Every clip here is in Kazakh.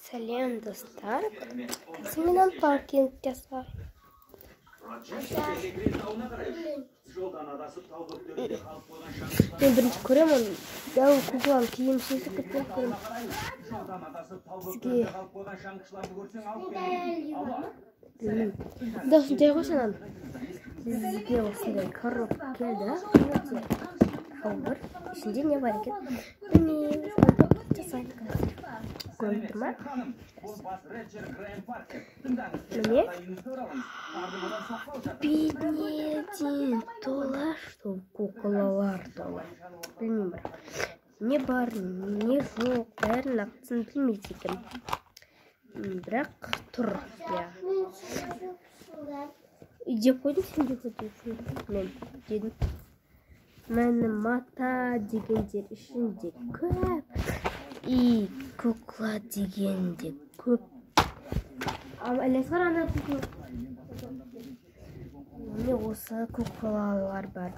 Сәлем достар. Мен паркинг жасаймын. Мен бірінші көремін, дәу куклам киім шешіп кеткен көремін. Сізге даусын жай қойсанан. Бізге осындай коробка келді. Қалбыр. Ішінде не бар екен? Білмейміз. Жасайын. Көріп тұрма? Міне. Беднеден тола, что куклалар тола. Білмеймін бір. Не бар, не жоқ, бәрін ақтысын білмейді екен. Бірақ тұр. Үйде қойдың, сен де қойдың. Мен дедім. Мәні мата дегендер ішінде көп. И кукла дегенде көп. Әлесқар ана кукла. Міне осы куклалар бар.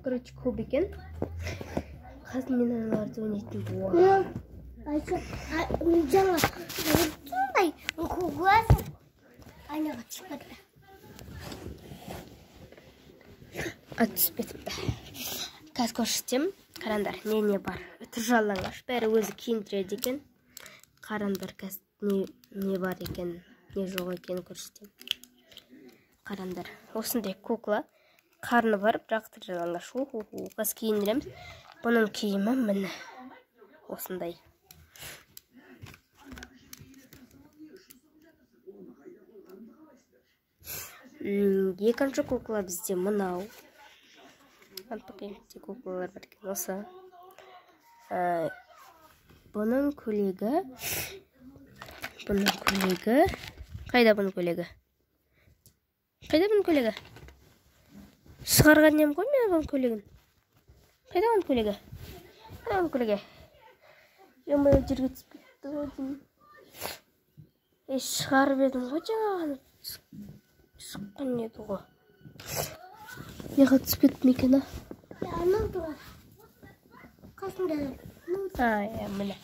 Короче, көп екен. Қазір мен аналарды ойнайтын болады. жаңа сондай кукласы айнаға шығады. Түсіп кетіпті. Қазір көрсетем. Қарандар, не бар. Тұржалаңаш. Бәрі өзі киіндіреді екен. Қарандар, не бар екен, не жоқ екен көрсетем. Қарандар. Осындай кукла. Қарны бар, бірақ тұржалаңаш. Қыз киіндіреміз. Бұның киімі міне. Осындай. Екінші кукла бізде мынау. Антықемте куклалар бар екен осы. Бұның көйлегі. Қайда бұның көйлегі? Шығарған нем ғой мен бұның көйлегін? Қайда бұның көйлегі? Емай жерге түсіп кетті өдім. Шығарып едім ғой жаңағаны. Шыққан еді ғой. Неға түсіп кетті мекені? Анау тұрар. Қасында. Міне.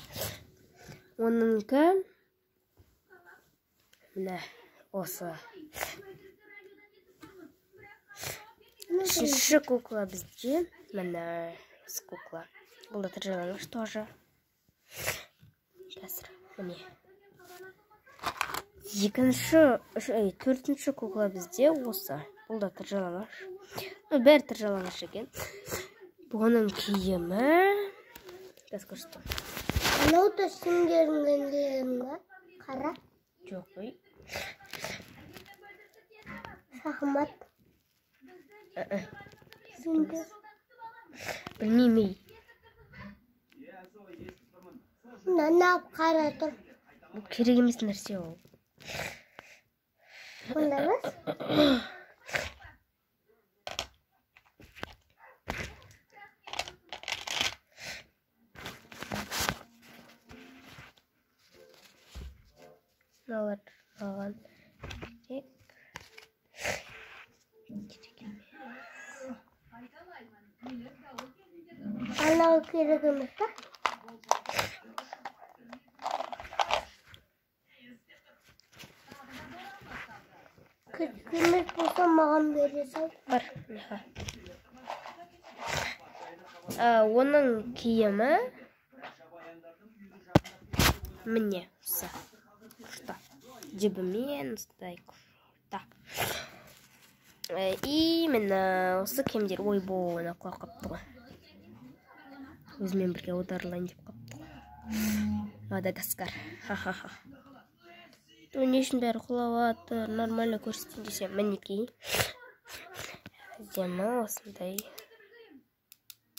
Оныңғы міне осы. Үшінші кукла бізде. Міне осы кукла. Бұл да тұржалаңыш тоже. Қазір міне. Төртінші кукла бізде осы. Бұл да тұржалаңыш. Бәрі тұржалаңыш екен. Бұның киімі. Қазір көрсетем. Анау да сендеріңден ба? Қара. Жоқ қой. Шахмат. Сендер. Білмеймей. Нанап қара тұр. Бұл керек емес нәрсе ол. Онда біз? Мыналар алған керек. Анау керек емес па? Көмек болса маған бере сал. Бар. Оның киімі міне осы. Күшті. Жібімен ұстай күшті. И мені осы киімдер ойбойына құлақ қапты ғой. Өзімен бірге аударылайын деп қапты ғой. Мадагаскар. Ха-ха-ха. Не үшін бәрі құлаватыр, нормально көрсетейін десем, мінекей. Әдемі осындай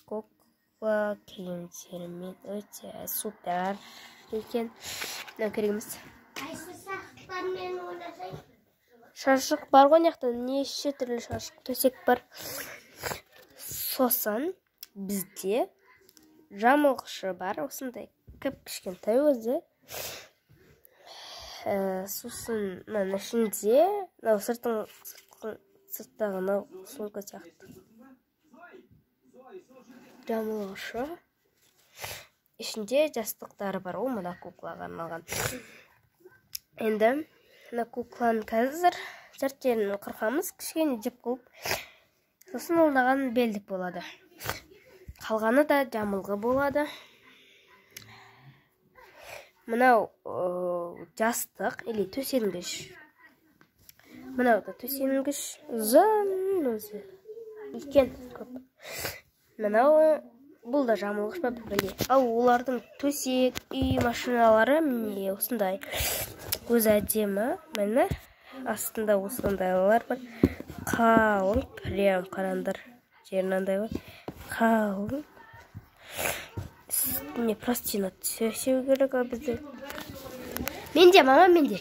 кукла киімдерімен өте супер екен. Мынау керек емес. Қайсы сақпармен ойнасай? Шашық бар ғой, неқта неше түрлі шашық төсек бар. Сосын бізде жамылғышы бар, осындай кішкентай өзі. Сосын мына ішінде сырттағы сумка сияқты. Жамылғышы. ішінде жастықтары бар, ол мына куклаға арналған. Енді мына кукланы қазір жартерін қырқамыз, кішкене жіп қылып, сосын олнаған белдік болады. Қалғаны да жамылғы болады. Мынау жастық, или төсенгіш. Мынау да төсенгіш, ұзын өзі. Екен көп. Мынау бұл да жамылғыш па біле. Ал олардың төсек, үй машиналары міне осындай. Өзі әдемі. Міне астында осындайлар бар. Қалың, прям қарандар. Жерінандай бар. Қалың. Не пластина төсеу керек бізде. Менде, мама, менде.